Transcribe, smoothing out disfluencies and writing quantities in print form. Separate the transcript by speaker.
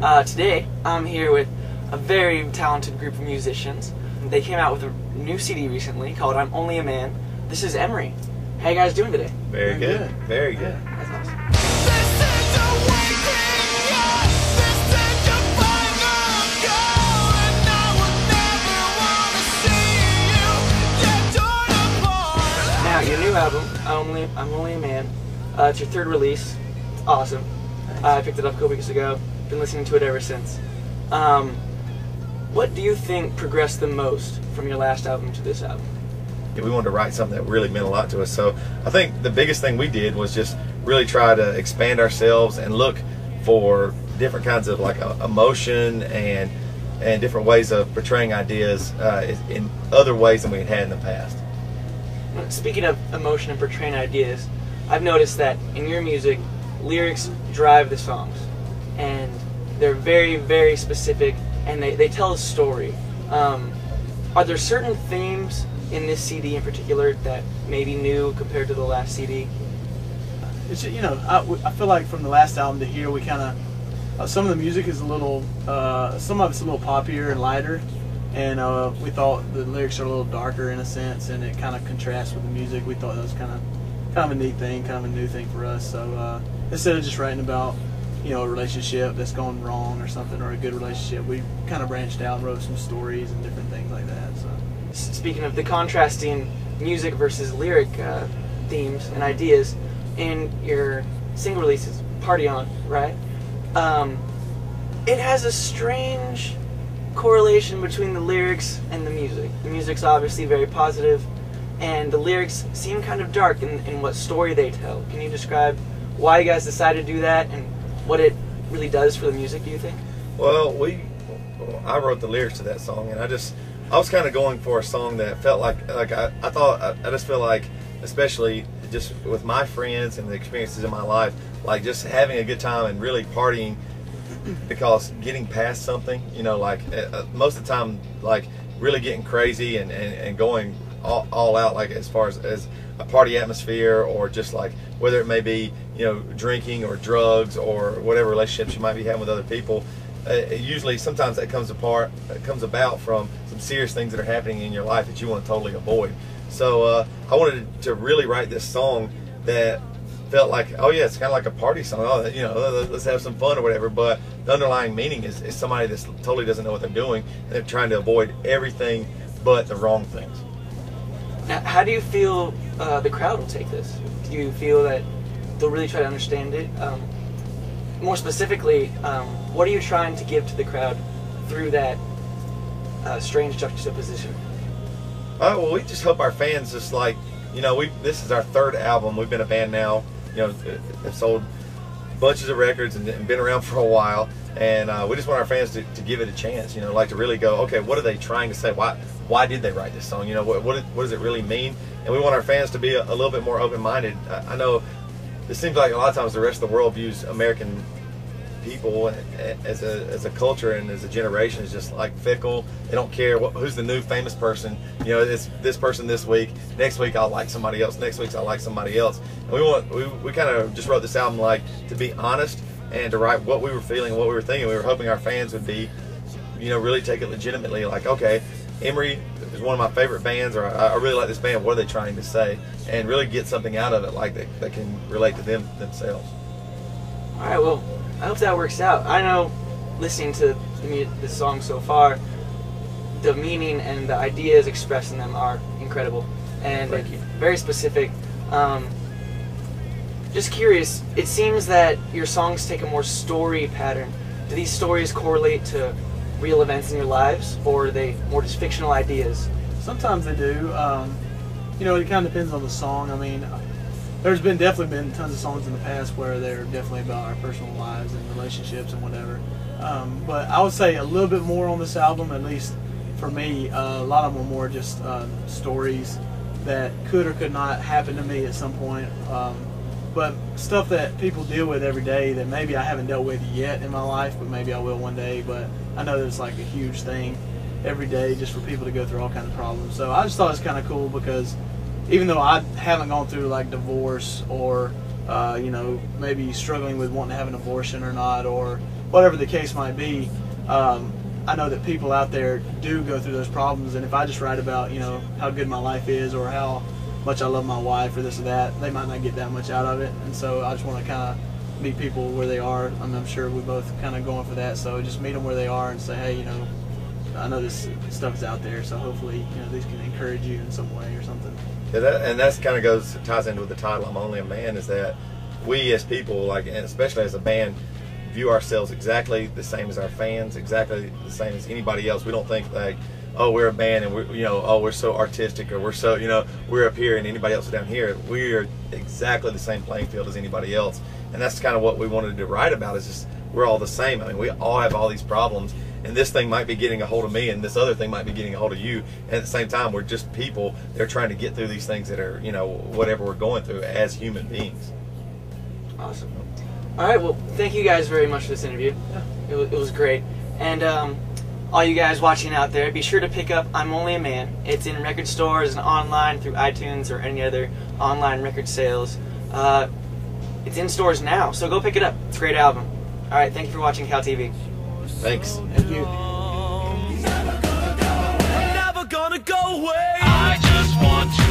Speaker 1: Today, I'm here with a very talented group of musicians. They came out with a new CD recently called I'm Only a Man. This is Emery. How you guys doing today?
Speaker 2: Very good. Very good.
Speaker 1: Yeah, that's awesome. Now, your new album, I'm Only a Man, it's your third release. It's awesome. I picked it up a couple weeks ago. Been listening to it ever since. What do you think progressed the most from your last album to this album?
Speaker 2: Yeah, we wanted to write something that really meant a lot to us. So I think the biggest thing we did was just really try to expand ourselves and look for different kinds of like emotion and different ways of portraying ideas in other ways than we had in the past.
Speaker 1: Speaking of emotion and portraying ideas, I've noticed that in your music, lyrics drive the songs, and they're very, very specific, and they tell a story. Are there certain themes in this CD in particular that may be new compared to the last CD?
Speaker 3: It's, you know, I feel like from the last album to here, we kind of some of the music is a little, some of it's a little poppier and lighter, and we thought the lyrics are a little darker in a sense, and it kind of contrasts with the music. We thought that was kind of a neat thing, kind of a new thing for us. So instead of just writing about, you know, a relationship that's gone wrong or something, or a good relationship, we kind of branched out and wrote some stories and different things like that. So,
Speaker 1: speaking of the contrasting music versus lyric themes and ideas, in your single releases, Party On, right? It has a strange correlation between the lyrics and the music. The music's obviously very positive, and the lyrics seem kind of dark in what story they tell. Can you describe why you guys decided to do that and what it really does for the music, do you think?
Speaker 2: Well, I wrote the lyrics to that song, and I was kind of going for a song that felt like I just feel like, especially just with my friends and the experiences in my life, like just having a good time and really partying, because getting past something, you know, like most of the time, like really getting crazy and going all out, like as far as a party atmosphere, or just like whether it may be, you know, drinking or drugs or whatever relationships you might be having with other people. Usually, sometimes that comes about from some serious things that are happening in your life that you want to totally avoid. So I wanted to really write this song that felt like, oh yeah, it's kind of like a party song. Oh, you know, let's have some fun or whatever. But the underlying meaning is somebody that totally doesn't know what they're doing, and they're trying to avoid everything but the wrong things.
Speaker 1: Now, how do you feel the crowd will take this? Do you feel that they'll really try to understand it? More specifically, what are you trying to give to the crowd through that strange juxtaposition?
Speaker 2: Well, we just hope our fans just like, you know, this is our third album. We've been a band now, you know, have sold bunches of records and been around for a while, and we just want our fans to give it a chance, you know, like to really go, okay, what are they trying to say? Why did they write this song? You know, what does it really mean? And we want our fans to be a little bit more open-minded. I know it seems like a lot of times the rest of the world views American people as a culture and as a generation is just like fickle. They don't care who's the new famous person. You know, it's this person this week. Next week I'll like somebody else. Next week I'll like somebody else. And we kind of just wrote this album like to be honest and to write what we were feeling and what we were thinking. We were hoping our fans would be, you know, really take it legitimately. Like, okay, Emery is one of my favorite bands, or I really like this band. What are they trying to say? And really get something out of it, like that can relate to themselves.
Speaker 1: All right, well, I hope that works out. I know, listening to the song so far, the meaning and the ideas expressed in them are incredible and very specific. Just curious, it seems that your songs take a more story pattern. Do these stories correlate to real events in your lives, or are they more just fictional ideas?
Speaker 3: sometimes they do. You know, it kind of depends on the song. I mean, there's definitely been tons of songs in the past where they're definitely about our personal lives and relationships and whatever. But I would say a little bit more on this album, at least for me. A lot of them are more just stories that could or could not happen to me at some point. But stuff that people deal with every day that maybe I haven't dealt with yet in my life, but maybe I will one day. But I know there's like a huge thing every day just for people to go through all kinds of problems. So I just thought it's kind of cool because even though I haven't gone through like divorce or you know, maybe struggling with wanting to have an abortion or not, or whatever the case might be, I know that people out there do go through those problems, and if I just write about, you know, how good my life is or how much I love my wife or this or that, they might not get that much out of it. And so I just want to kind of meet people where they are. I'm sure we both kind of going for that. So just meet them where they are and say, hey, you know, I know this stuff is out there, so hopefully, you know, these can encourage you in some way or something.
Speaker 2: Yeah, and that's kind of ties into the title, I'm Only a Man, is that we as people, like, and especially as a band, view ourselves exactly the same as our fans, exactly the same as anybody else. We don't think like, oh, we're a band and we're, you know, oh, we're so artistic, or we're so, you know, we're up here and anybody else is down here. We are exactly the same playing field as anybody else. And that's kind of what we wanted to write about, is just we're all the same. I mean, we all have all these problems, and this thing might be getting a hold of me and this other thing might be getting a hold of you. And at the same time, we're just people. They're trying to get through these things that are, you know, whatever we're going through as human beings.
Speaker 1: Awesome. All right, well, thank you guys very much for this interview. Yeah. It was great. And all you guys watching out there, be sure to pick up I'm Only a Man. It's in record stores and online through iTunes or any other online record sales. It's in stores now, so go pick it up. It's a great album. All right, thank you for watching CalTV.
Speaker 2: Thanks.
Speaker 3: Thank you.
Speaker 4: Never gonna go away. I just want to